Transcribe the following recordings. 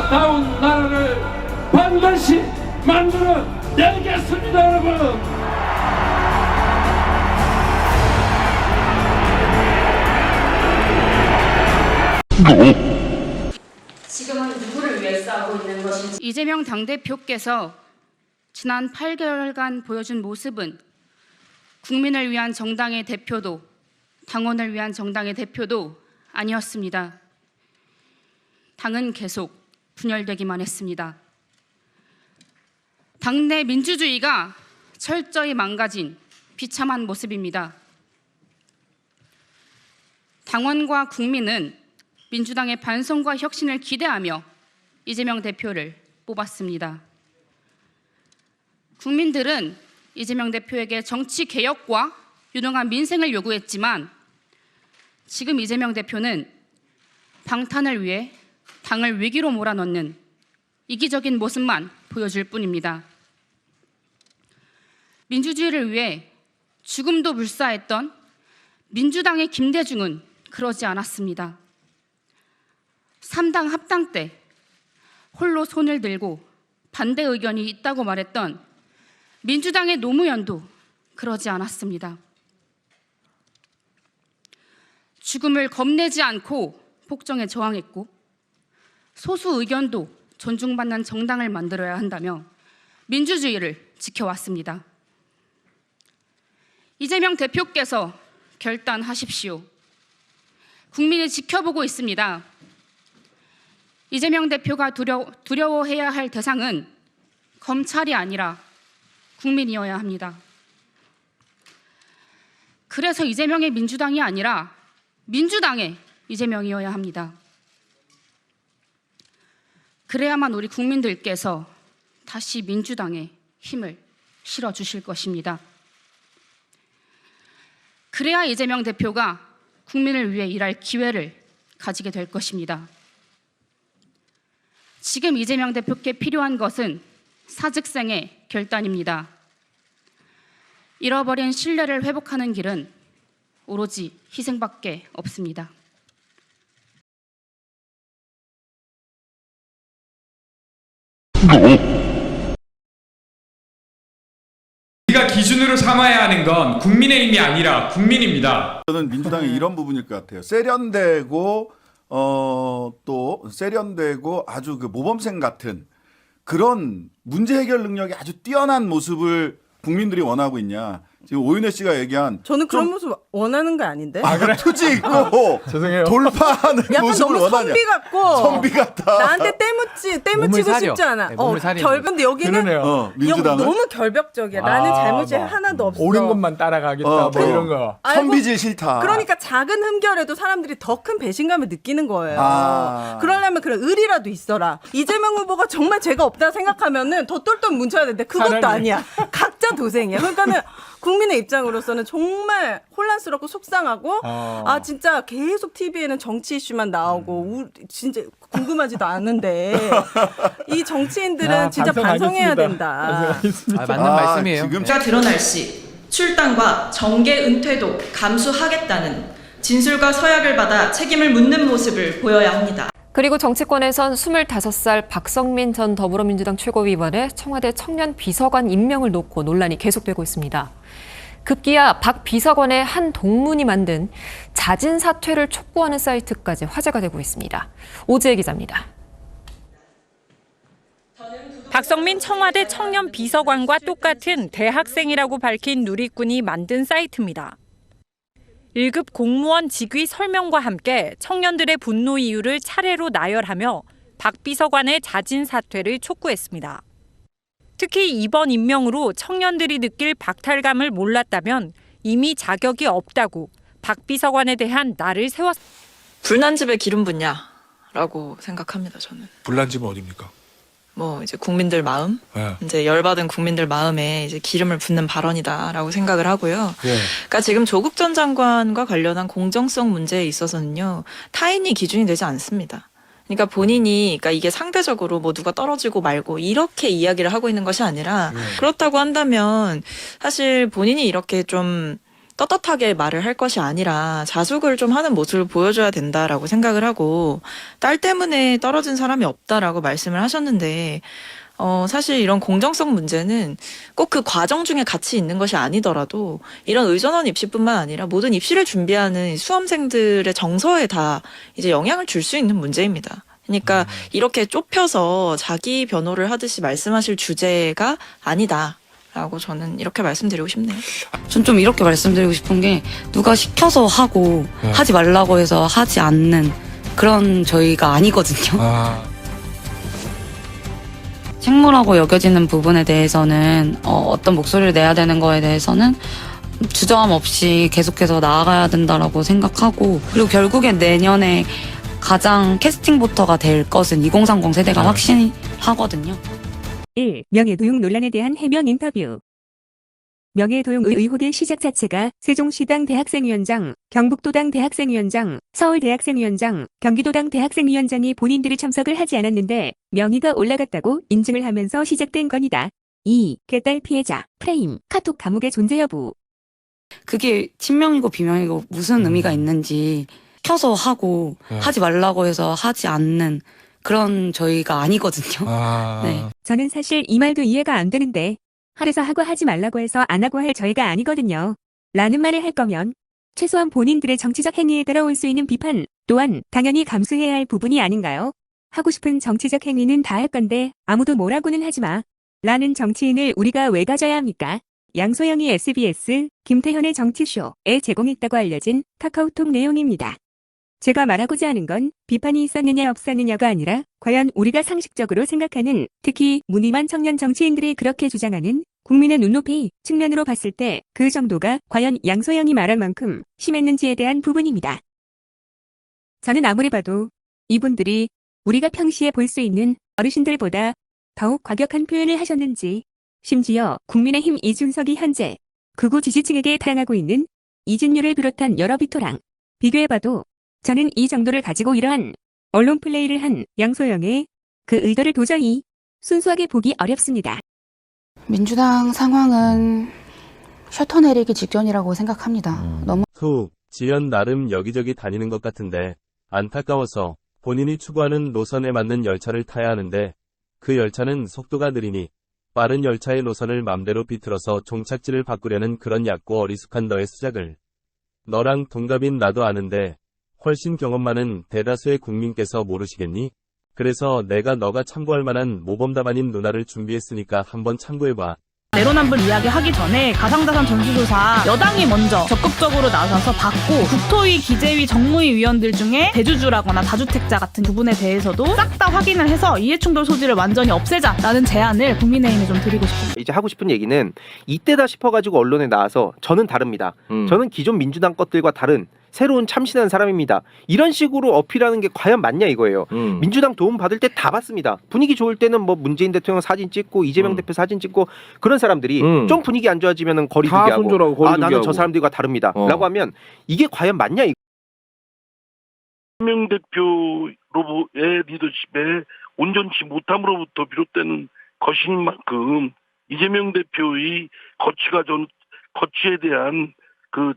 아름다운 나라를 반드시 만들어 내겠습니다, 여러분. 지금은 누구를 위해 싸우고 있는 것인지. 이재명 당대표께서 지난 8개월간 보여준 모습은 국민을 위한 정당의 대표도 당원을 위한 정당의 대표도 아니었습니다. 당은 계속 분열되기만 했습니다. 당내 민주주의가 철저히 망가진 비참한 모습입니다. 당원과 국민은 민주당의 반성과 혁신을 기대하며 이재명 대표를 뽑았습니다. 국민들은 이재명 대표에게 정치 개혁과 유능한 민생을 요구했지만 지금 이재명 대표는 방탄을 위해 당을 위기로 몰아넣는 이기적인 모습만 보여줄 뿐입니다. 민주주의를 위해 죽음도 불사했던 민주당의 김대중은 그러지 않았습니다. 3당 합당 때 홀로 손을 들고 반대 의견이 있다고 말했던 민주당의 노무현도 그러지 않았습니다. 죽음을 겁내지 않고 폭정에 저항했고 소수 의견도 존중받는 정당을 만들어야 한다며 민주주의를 지켜왔습니다. 이재명 대표께서 결단하십시오. 국민이 지켜보고 있습니다. 이재명 대표가 두려워해야 할 대상은 검찰이 아니라 국민이어야 합니다. 그래서 이재명의 민주당이 아니라 민주당의 이재명이어야 합니다. 그래야만 우리 국민들께서 다시 민주당에 힘을 실어주실 것입니다. 그래야 이재명 대표가 국민을 위해 일할 기회를 가지게 될 것입니다. 지금 이재명 대표께 필요한 것은 사직생의 결단입니다. 잃어버린 신뢰를 회복하는 길은 오로지 희생밖에 없습니다. 우리가 기준으로 삼아야 하는 건 국민의힘이 아니라 국민입니다. 저는 민주당의 이런 부분일 것 같아요. 세련되고 또 세련되고 아주 그 모범생 같은 그런 문제 해결 능력이 아주 뛰어난 모습을 국민들이 원하고 있냐. 지금 오윤혜 씨가 얘기한 저는 그런 모습 원하는 거 아닌데. 그래? 투지 있고 죄송해요. 돌파하는 약간 모습을 너무 원하냐. 선비 같고 선비 같다. 나한테 때묻히고 싶지 않아. 네, 몸을 사려. 결근데 여기는 민주당은 너무 결벽적이야. 나는 잘못이 뭐, 하나도 없어. 옳은 것만 따라가겠다 뭐 이런 거. 아이고, 선비질 싫다. 그러니까 작은 흠결에도 사람들이 더 큰 배신감을 느끼는 거예요. 그러려면 그런 의리라도 있어라. 이재명 후보가 정말 죄가 없다 생각하면은 더 똘똘 뭉쳐야 되는데 그것도 사람이. 아니야. 각자 도생이야. 그러니까는 국민의 입장으로서는 정말 혼란스럽고 속상하고 아 진짜 계속 TV에는 정치 이슈만 나오고 진짜 궁금하지도 않은데 이 정치인들은 진짜 반성해야 된다. 맞는 말씀이에요. 지금 가 드러날 시 출당과 정계 은퇴도 감수하겠다는 진술과 서약을 받아 책임을 묻는 모습을 보여야 합니다. 그리고 정치권에선 25살 박성민 전 더불어민주당 최고위원의 청와대 청년 비서관 임명을 놓고 논란이 계속되고 있습니다. 급기야 박 비서관의 한 동문이 만든 자진 사퇴를 촉구하는 사이트까지 화제가 되고 있습니다. 오지혜 기자입니다. 박성민 청와대 청년 비서관과 똑같은 대학생이라고 밝힌 누리꾼이 만든 사이트입니다. 1급 공무원 직위 설명과 함께 청년들의 분노 이유를 차례로 나열하며 박 비서관의 자진 사퇴를 촉구했습니다. 특히 이번 임명으로 청년들이 느낄 박탈감을 몰랐다면 이미 자격이 없다고 박 비서관에 대한 날을 세웠습니다. 불난 집에 기름 붓냐라고 생각합니다. 저는. 불난 집은 어디입니까? 뭐 이제 국민들 마음, 네. 이제 열받은 국민들 마음에 이제 기름을 붓는 발언이다라고 생각을 하고요. 네. 그러니까 지금 조국 전 장관과 관련한 공정성 문제에 있어서는요, 타인이 기준이 되지 않습니다. 그러니까 본인이, 그러니까 이게 상대적으로 뭐 누가 떨어지고 말고 이렇게 이야기를 하고 있는 것이 아니라 그렇다고 한다면 사실 본인이 이렇게 좀 떳떳하게 말을 할 것이 아니라 자숙을 좀 하는 모습을 보여줘야 된다라고 생각을 하고 딸 때문에 떨어진 사람이 없다라고 말씀을 하셨는데 사실 이런 공정성 문제는 꼭 그 과정 중에 같이 있는 것이 아니더라도 이런 의전원 입시뿐만 아니라 모든 입시를 준비하는 수험생들의 정서에 다 이제 영향을 줄 수 있는 문제입니다. 그러니까 이렇게 좁혀서 자기 변호를 하듯이 말씀하실 주제가 아니다라고 저는 이렇게 말씀드리고 싶네요. 전 좀 이렇게 말씀드리고 싶은 게 누가 시켜서 하고 하지 말라고 해서 하지 않는 그런 저희가 아니거든요. 식물하고 여겨지는 부분에 대해서는 어떤 목소리를 내야 되는 거에 대해서는 주저함 없이 계속해서 나아가야 된다라고 생각하고 그리고 결국엔 내년에 가장 캐스팅부터가 될 것은 2030 세대가 확신이 하거든요. 1. 명예도용 논란에 대한 해명 인터뷰. 명예도용 의혹의 시작 자체가 세종시당 대학생위원장, 경북도당 대학생위원장, 서울대학생위원장, 경기도당 대학생위원장이 본인들이 참석을 하지 않았는데 명의가 올라갔다고 인증을 하면서 시작된 건이다. 2. 개딸 피해자, 프레임, 카톡 감옥의 존재 여부. 그게 친명이고 비명이고 무슨 의미가 있는지 켜서 하고 하지 말라고 해서 하지 않는 그런 저희가 아니거든요. 네. 저는 사실 이 말도 이해가 안 되는데 하래서 하고 하지 말라고 해서 안 하고 할 저희가 아니거든요. 라는 말을 할 거면 최소한 본인들의 정치적 행위에 따라올 수 있는 비판 또한 당연히 감수해야 할 부분이 아닌가요? 하고 싶은 정치적 행위는 다 할 건데 아무도 뭐라고는 하지 마. 라는 정치인을 우리가 왜 가져야 합니까? 양소영이 SBS 김태현의 정치쇼에 제공했다고 알려진 카카오톡 내용입니다. 제가 말하고자 하는 건 비판이 있었느냐 없었느냐가 아니라 과연 우리가 상식적으로 생각하는 특히 무늬만 청년 정치인들이 그렇게 주장하는 국민의 눈높이 측면으로 봤을 때 그 정도가 과연 양소영이 말한 만큼 심했는지에 대한 부분입니다. 저는 아무리 봐도 이분들이 우리가 평시에 볼 수 있는 어르신들보다 더욱 과격한 표현을 하셨는지 심지어 국민의힘 이준석이 현재 극우 지지층에게 당하고 있는 이진유를 비롯한 여러 비토랑 비교해봐도 저는 이 정도를 가지고 이러한 언론 플레이를 한 양소영의 그 의도를 도저히 순수하게 보기 어렵습니다. 민주당 상황은 셔터 내리기 직전이라고 생각합니다. 너무 지연 나름 여기저기 다니는 것 같은데 안타까워서 본인이 추구하는 노선에 맞는 열차를 타야 하는데 그 열차는 속도가 느리니 빠른 열차의 노선을 맘대로 비틀어서 종착지를 바꾸려는 그런 얕고 어리숙한 너의 수작을 너랑 동갑인 나도 아는데 훨씬 경험 많은 대다수의 국민께서 모르시겠니? 그래서 내가 너가 참고할 만한 모범답 아닌 누나를 준비했으니까 한번 참고해봐. 내로남불 이야기 하기 전에 가상자산 전수조사 여당이 먼저 적극적으로 나서서 받고 국토위, 기재위, 정무위 위원들 중에 대주주라거나 다주택자 같은 부분에 대해서도 싹 다 확인을 해서 이해충돌 소지를 완전히 없애자라는 제안을 국민의힘에 좀 드리고 싶습니다. 이제 하고 싶은 얘기는 이때다 싶어가지고 언론에 나와서 저는 다릅니다. 저는 기존 민주당 것들과 다른 새로운 참신한 사람입니다. 이런 식으로 어필하는 게 과연 맞냐 이거예요. 민주당 도움 받을 때 다 받습니다. 분위기 좋을 때는 뭐 문재인 대통령 사진 찍고 이재명 대표 사진 찍고 그런 사람들이 좀 분위기 안 좋아지면 거리두기 하고 나는 저 사람들과 다릅니다. 라고 하면 이게 과연 맞냐 이거. 이재명 대표의 리더십에 온전치 못함으로부터 비롯되는 것인 만큼 이재명 대표의 거취에 대한 그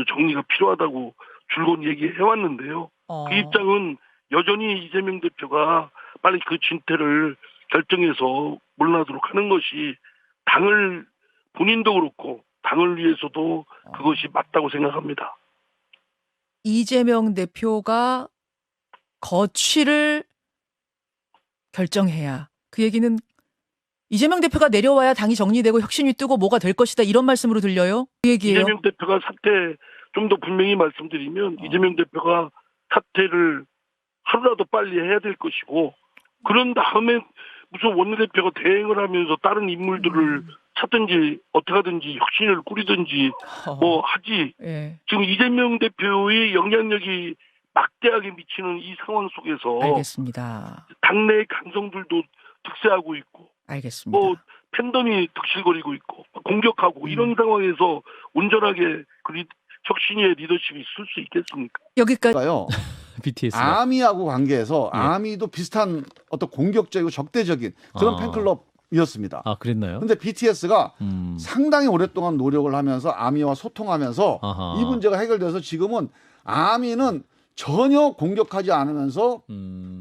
정리가 필요하다고 줄곧 얘기해 왔는데요. 그 입장은 여전히 이재명 대표가 빨리 그 진퇴를 결정해서 물러나도록 하는 것이 당을 본인도 그렇고 당을 위해서도 그것이 맞다고 생각합니다. 이재명 대표가 거취를 결정해야 그 얘기는 이재명 대표가 내려와야 당이 정리되고 혁신이 뜨고 뭐가 될 것이다 이런 말씀으로 들려요? 그 얘기예요? 이재명 대표가 사퇴 좀 더 분명히 말씀드리면 이재명 대표가 사퇴를 하루라도 빨리 해야 될 것이고 그런 다음에 무슨 원내대표가 대행을 하면서 다른 인물들을 찾든지 어떻게 하든지 혁신을 꾸리든지 뭐 하지. 지금 이재명 대표의 영향력이 막대하게 미치는 이 상황 속에서 알겠습니다. 당내 강성들도 득세하고 있고 알겠습니다. 뭐 팬덤이 득실거리고 있고 공격하고 이런 상황에서 온전하게 그 혁신의 리더십이 있을 수 있겠습니까? 여기까지요. 아미하고 관계해서 아미도 비슷한 어떤 공격적이고 적대적인 그런 팬클럽이 이었습니다. 아, 그랬나요? 근데 BTS가 상당히 오랫동안 노력을 하면서 아미와 소통하면서 아하. 이 문제가 해결돼서 지금은 아미는 전혀 공격하지 않으면서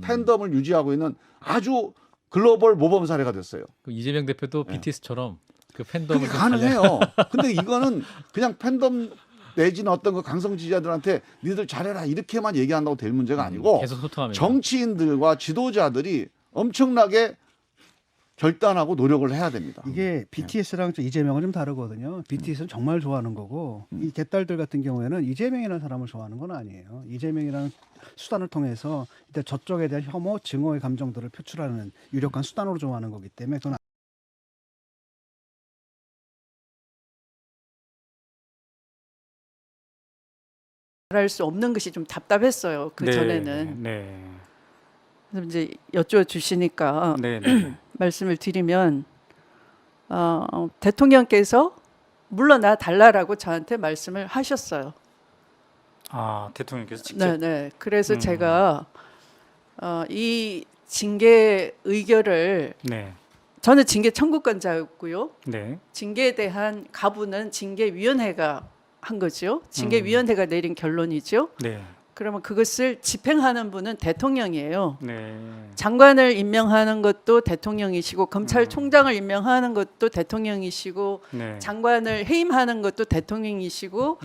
팬덤을 유지하고 있는 아주 글로벌 모범 사례가 됐어요. 그 이재명 대표도 BTS처럼 그 팬덤을 그게 좀 가능해요. 근데 이거는 그냥 팬덤 내지는 어떤 그 강성 지지자들한테 니들 잘해라 이렇게만 얘기한다고 될 문제가 아니고 계속 소통하면서. 정치인들과 지도자들이 엄청나게 결단하고 노력을 해야 됩니다. 이게 BTS랑 이재명은 좀 다르거든요. BTS는 정말 좋아하는 거고 이 개딸들 같은 경우에는 이재명이라는 사람을 좋아하는 건 아니에요. 이재명이라는 수단을 통해서 일단 저쪽에 대한 혐오, 증오의 감정들을 표출하는 유력한 수단으로 좋아하는 거기 때문에 그건 말할 수 없는 것이 좀 답답했어요. 그 전에는. 그래서 이제 여쭤주시니까 말씀을 드리면 대통령께서 물러나 달라라고 저한테 말씀을 하셨어요. 아, 대통령께서 직접? 네. 그래서 제가 이 징계 의결을 저는 징계 청구권자였고요. 징계에 대한 가부는 징계위원회가 한 거죠. 징계위원회가 내린 결론이죠. 그러면 그것을 집행하는 분은 대통령이에요. 장관을 임명하는 것도 대통령이시고 검찰총장을 임명하는 것도 대통령이시고 장관을 해임하는 것도 대통령이시고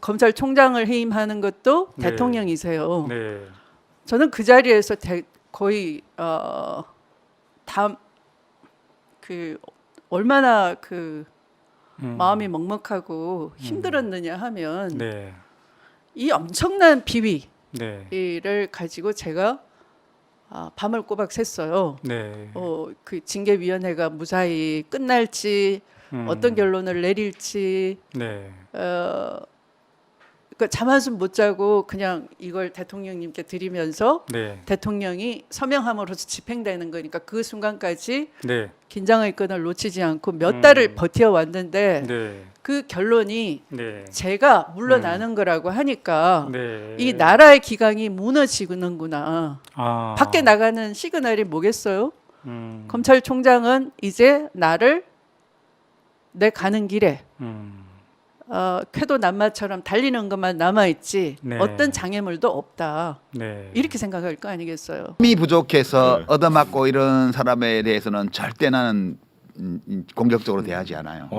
검찰총장을 해임하는 것도 대통령이세요. 저는 그 자리에서 거의 얼마나 마음이 먹먹하고 힘들었느냐 하면 이 엄청난 비위를 가지고 제가 밤을 꼬박 샜어요. 그 징계위원회가 무사히 끝날지 어떤 결론을 내릴지 잠 한숨 못 자고 그냥 이걸 대통령님께 드리면서 대통령이 서명함으로써 집행되는 거니까 그 순간까지 긴장의 끈을 놓치지 않고 몇 달을 버텨왔는데 그 결론이 제가 물러나는 거라고 하니까 이 나라의 기강이 무너지는구나. 밖에 나가는 시그널이 뭐겠어요? 검찰총장은 이제 나를 내 가는 길에 쾌도 남마처럼 달리는 것만 남아있지 어떤 장애물도 없다. 이렇게 생각할 거 아니겠어요? 힘이 부족해서 얻어맞고 이런 사람에 대해서는 절대 나는 공격적으로 대하지 않아요.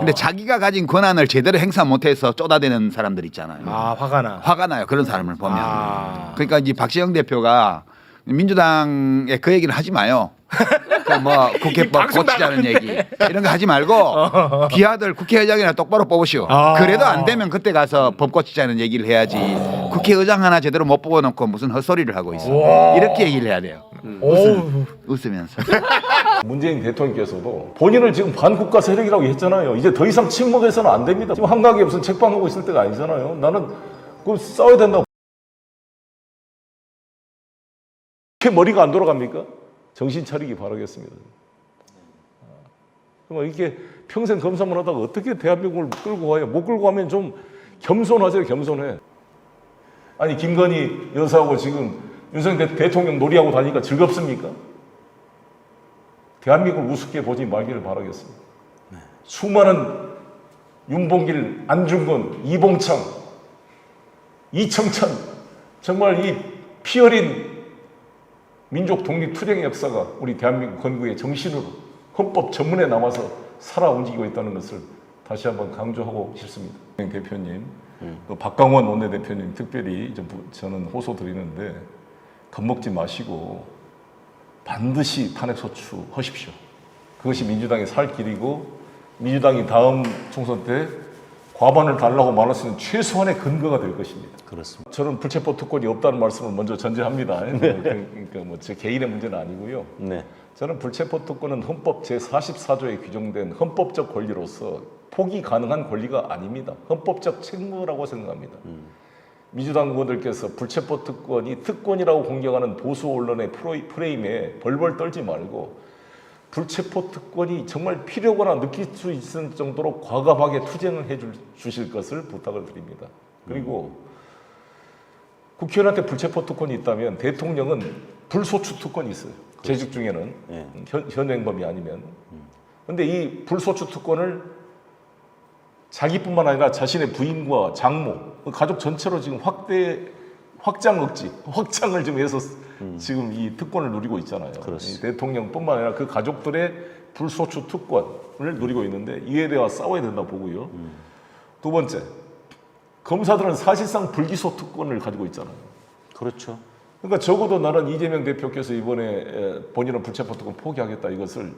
근데 자기가 가진 권한을 제대로 행사 못해서 쪼다대는 사람들 있잖아요. 화가 나요. 그런 사람을 보면. 그러니까 이제 박시영 대표가 민주당에 그 얘기를 하지 마요. 뭐 국회법 고치자는 얘기 이런 거 하지 말고 비아들 국회의장이나 똑바로 뽑으시오. 그래도 안 되면 그때 가서 법 고치자는 얘기를 해야지. 국회의장 하나 제대로 못 뽑아놓고 무슨 헛소리를 하고 있어. 이렇게 얘기를 해야 돼요. 웃으면서. 문재인 대통령께서도 본인을 지금 반국가 세력이라고 했잖아요. 이제 더 이상 침묵해서는 안 됩니다. 지금 한강에 무슨 책방하고 있을 때가 아니잖아요. 나는 그 싸워야 된다고. 이렇게 머리가 안 돌아갑니까? 정신 차리기 바라겠습니다. 이렇게 평생 검사만 하다가 어떻게 대한민국을 끌고 가요? 못 끌고 가면 좀 겸손하세요, 겸손해. 아니, 김건희 여사하고 지금 윤석열 대통령 놀이하고 다니니까 즐겁습니까? 대한민국을 우습게 보지 말기를 바라겠습니다. 수많은 윤봉길, 안중근, 이봉창, 이청찬, 정말 이 피어린 민족 독립 투쟁의 역사가 우리 대한민국 건국의 정신으로 헌법 전문에 남아서 살아 움직이고 있다는 것을 다시 한번 강조하고 싶습니다. 대표님, 박강원 원내대표님 특별히 저는 호소 드리는데 겁먹지 마시고 반드시 탄핵 소추하십시오. 그것이 민주당이 살 길이고 민주당이 다음 총선 때 과반을 달라고 말할 수 있는 최소한의 근거가 될 것입니다. 그렇습니다. 저는 불체포 특권이 없다는 말씀을 먼저 전제합니다. 그러니까 뭐 제 개인의 문제는 아니고요. 저는 불체포 특권은 헌법 제44조에 규정된 헌법적 권리로서 포기 가능한 권리가 아닙니다. 헌법적 책무라고 생각합니다. 민주당 의원들께서 불체포 특권이 특권이라고 공격하는 보수 언론의 프레임에 벌벌 떨지 말고 불체포 특권이 정말 필요하거나 느낄 수 있을 정도로 과감하게 투쟁을 해 주실 것을 부탁을 드립니다. 그리고 국회의원한테 불체포 특권이 있다면 대통령은 불소추 특권이 있어요. 재직 중에는 현행범이 아니면. 근데 이 불소추 특권을 자기뿐만 아니라 자신의 부인과 장모, 가족 전체로 지금 확장을 지금 해서 지금 이 특권을 누리고 있잖아요. 이 대통령뿐만 아니라 그 가족들의 불소추 특권을 누리고 있는데 이에 대해 싸워야 된다고 보고요. 두 번째, 검사들은 사실상 불기소 특권을 가지고 있잖아요. 그렇죠. 그러니까 적어도 나는 이재명 대표께서 이번에 본인은 불체포 특권 포기하겠다 이것을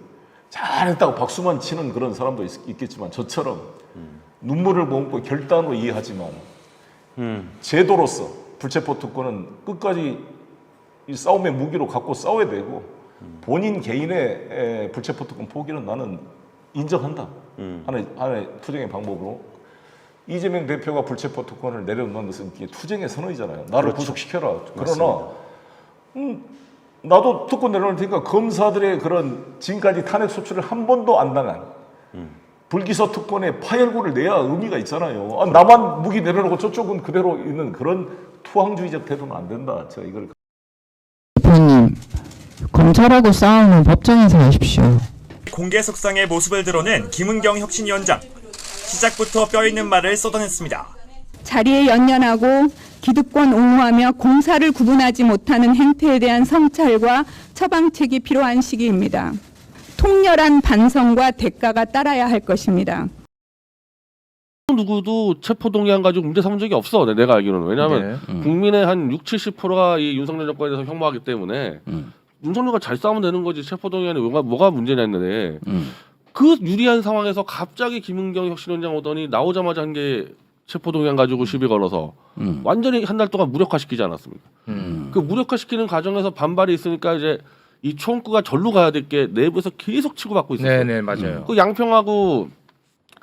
잘했다고 박수만 치는 그런 사람도 있겠지만 저처럼 눈물을 머금고 결단으로 이해하지만 제도로서 불체포 특권은 끝까지 이 싸움의 무기로 갖고 싸워야 되고 본인 개인의 불체포 특권 포기는 나는 인정한다. 하나의 투쟁의 방법으로. 이재명 대표가 불체포 특권을 내려놓는 것은 이게 투쟁의 선언이잖아요. 나를 그렇죠. 구속시켜라. 그러나 나도 특권 내려놓을 테니까 검사들의 그런 지금까지 탄핵 소추를 한 번도 안 당한 불기소 특권의 파열구를 내야 의미가 있잖아요. 나만 무기 내려놓고 저쪽은 그대로 있는 그런 투항주의적 태도는 안 된다. 제가 이걸. 대표님, 검찰하고 싸우는 법정에서 하십시오. 공개 석상의 모습을 드러낸 김은경 혁신위원장. 시작부터 뼈 있는 말을 쏟아냈습니다. 자리에 연연하고 기득권 옹호하며 공사를 구분하지 못하는 행태에 대한 성찰과 처방책이 필요한 시기입니다. 통렬한 반성과 대가가 따라야 할 것입니다. 누구도 체포동의안 가지고 문제 삼은 적이 없어. 내가 알기로는. 왜냐하면 국민의 한 60-70%가 이 윤석열 정권에 대해서 혐오하기 때문에 윤석열과 잘 싸우면 되는 거지 체포동의안이 뭐가 문제냐 했는데 그 유리한 상황에서 갑자기 김은경 혁신위원장 오더니 나오자마자 한 게 체포동의안 가지고 시비 걸어서 완전히 한 달 동안 무력화시키지 않았습니까? 그 무력화시키는 과정에서 반발이 있으니까 이제 이 총구가 절로 가야 될 게 내부에서 계속 치고받고 있었어요. 네네 맞아요. 그 양평하고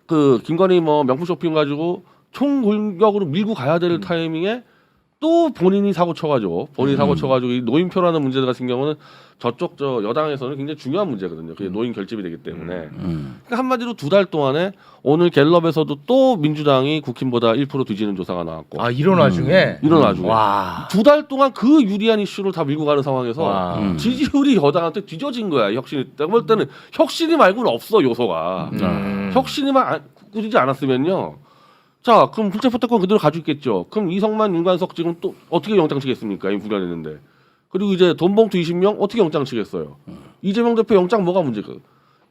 그 김건희 뭐 명품 쇼핑 가지고 총 공격으로 밀고 가야 될 타이밍에 또 본인이 사고 쳐가지고 이 노인표라는 문제 같은 경우는 저쪽 여당에서는 굉장히 중요한 문제거든요. 그게 노인 결집이 되기 때문에. 그러니까 한마디로 2달 동안에 오늘 갤럽에서도 또 민주당이 국힘보다 1% 뒤지는 조사가 나왔고. 아 이런 와중에. 이런 와중에. 와. 2달 동안 그 유리한 이슈를 다 밀고 가는 상황에서 지지율이 여당한테 뒤져진 거야. 혁신이. 내가 볼 때는 혁신이 말고는 없어 요소가. 혁신이만 꾸리지 않았으면요. 자, 그럼 불체포 특권 그대로 가지고 있겠죠. 그럼 이성만, 윤관석 지금 또 어떻게 영장 치겠습니까? 이미 불안했는데. 그리고 이제 돈봉투 20명 어떻게 영장 치겠어요? 이재명 대표 영장 뭐가 문제가?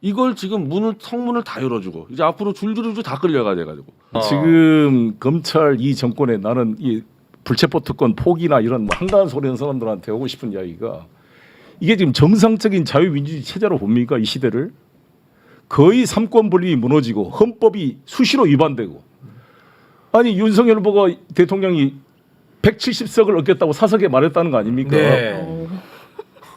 이걸 지금 성문을 다 열어주고 이제 앞으로 줄줄이 다 끌려가야 돼가지고. 지금 검찰 이 정권에 나는 이 불체포 특권 포기나 이런 한가한 소리 하는 사람들한테 하고 싶은 이야기가 이게 지금 정상적인 자유민주주의 체제로 봅니까? 이 시대를 거의 삼권 분립이 무너지고 헌법이 수시로 위반되고. 아니 윤석열 후보가 대통령이 170석을 얻겠다고 사석에 말했다는 거 아닙니까? 네.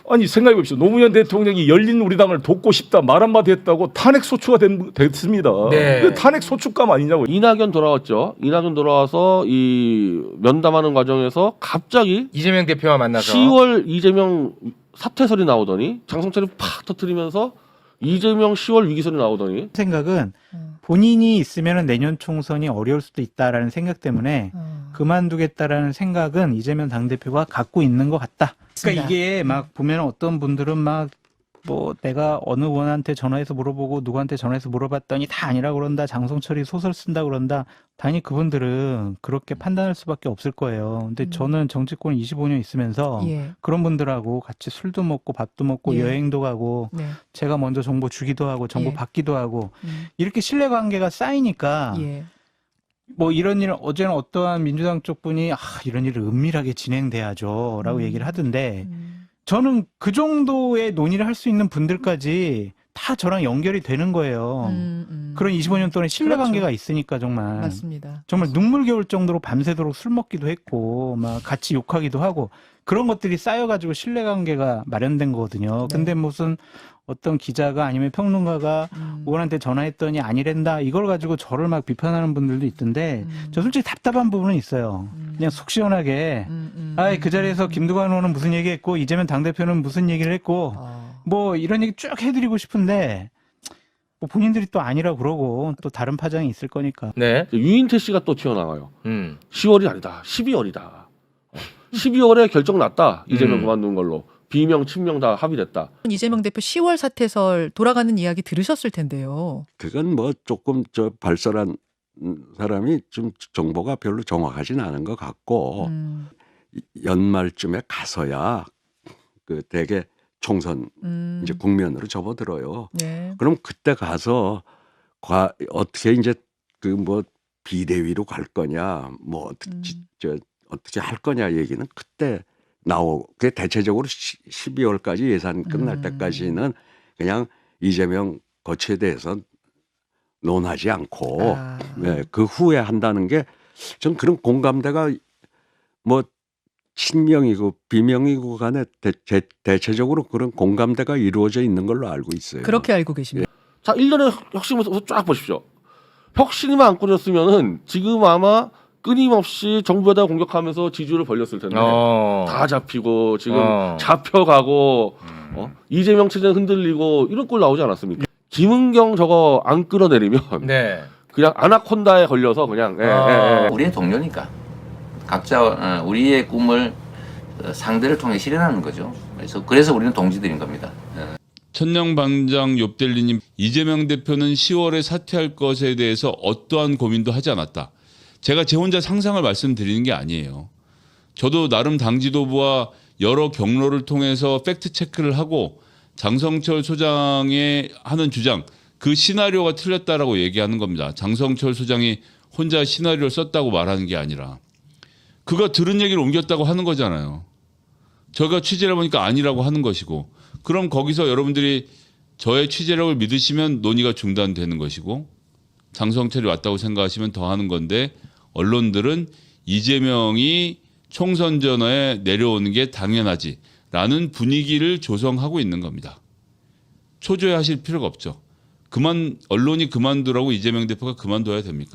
아니 생각해 보십시오. 노무현 대통령이 열린 우리당을 돕고 싶다 말 한마디 했다고 탄핵 소추가 됐습니다. 네. 탄핵 소추감 아니냐고. 이낙연 돌아왔죠. 이낙연 돌아와서 이 면담하는 과정에서 갑자기 이재명 대표와 만나서 10월 이재명 사퇴설이 나오더니 장성철이 팍 터뜨리면서 이재명 10월 위기설이 나오더니 생각은 본인이 있으면 내년 총선이 어려울 수도 있다라는 생각 때문에 그만두겠다라는 생각은 이재명 당대표가 갖고 있는 것 같다. 그러니까 이게 막 보면 어떤 분들은 막 뭐 내가 어느 의원한테 전화해서 물어보고 누구한테 전화해서 물어봤더니 다 아니라 그런다. 장성철이 소설 쓴다 그런다. 당연히 그분들은 그렇게 판단할 수밖에 없을 거예요. 근데 저는 정치권 25년 있으면서 그런 분들하고 같이 술도 먹고 밥도 먹고 여행도 가고 제가 먼저 정보 주기도 하고 정보 받기도 하고 이렇게 신뢰관계가 쌓이니까 뭐 이런 일 어제는 어떠한 민주당 쪽 분이 이런 일을 은밀하게 진행돼야죠 라고 얘기를 하던데 저는 그 정도의 논의를 할 수 있는 분들까지 다 저랑 연결이 되는 거예요. 그런 25년 동안 신뢰관계가 그렇죠. 있으니까 정말. 맞습니다. 정말 눈물겨울 정도로 밤새도록 술 먹기도 했고 막 같이 욕하기도 하고 그런 것들이 쌓여가지고 신뢰관계가 마련된 거거든요. 근데 무슨 어떤 기자가 아니면 평론가가 의원한테 전화했더니 아니랜다 이걸 가지고 저를 막 비판하는 분들도 있던데 저 솔직히 답답한 부분은 있어요. 그냥 속 시원하게 그 자리에서 김두관 의원은 무슨 얘기했고 이재명 당대표는 무슨 얘기를 했고 뭐 이런 얘기 쭉 해드리고 싶은데 뭐 본인들이 또 아니라고 그러고 또 다른 파장이 있을 거니까. 네. 유인태 씨가 또 튀어나와요. 10월이 아니다. 12월이다. 12월에 결정 났다. 이재명 그만둔 걸로. 비명, 친명 다 합의됐다. 이재명 대표 10월 사퇴설 돌아가는 이야기 들으셨을 텐데요. 그건 뭐 조금 발설한 사람이 좀 정보가 별로 정확하진 않은 것 같고 연말쯤에 가서야 그 대개 총선 이제 국면으로 접어들어요. 네. 그럼 그때 가서 어떻게 이제 그 뭐 비대위로 갈 거냐, 뭐 어떻게 할 거냐 얘기는 그때 나오게 대체적으로 12월까지 예산 끝날 때까지는 그냥 이재명 거취에 대해서 논하지 않고 네, 그 후에 한다는 게 전 그런 공감대가 뭐 친명이고 비명이고 간에 대체적으로 그런 공감대가 이루어져 있는 걸로 알고 있어요. 그렇게 알고 계십니다. 자, 1년의 혁신 모습 쫙 보십시오. 혁신이만 안 꾸렸으면은 지금 아마 끊임없이 정부에다 공격하면서 지지율을 벌렸을 텐데 다 잡히고 지금 잡혀가고 이재명 체제는 흔들리고 이런 꼴 나오지 않았습니까? 김은경 저거 안 끌어내리면 그냥 아나콘다에 걸려서 그냥 우리의 동료니까 각자 우리의 꿈을 상대를 통해 실현하는 거죠. 그래서 우리는 동지들인 겁니다. 천냥반장 욥델리님, 이재명 대표는 10월에 사퇴할 것에 대해서 어떠한 고민도 하지 않았다. 제가 제 혼자 상상을 말씀드리는 게 아니에요. 저도 나름 당 지도부와 여러 경로를 통해서 팩트 체크를 하고 장성철 소장의 하는 주장, 그 시나리오가 틀렸다라고 얘기하는 겁니다. 장성철 소장이 혼자 시나리오를 썼다고 말하는 게 아니라 그가 들은 얘기를 옮겼다고 하는 거잖아요. 저희가 취재를 해보니까 아니라고 하는 것이고, 그럼 거기서 여러분들이 저의 취재력을 믿으시면 논의가 중단되는 것이고 장성철이 왔다고 생각하시면 더 하는 건데, 언론들은 이재명이 총선 전에 내려오는 게 당연하지라는 분위기를 조성하고 있는 겁니다. 초조해하실 필요가 없죠. 언론이 그만두라고 이재명 대표가 그만둬야 됩니까?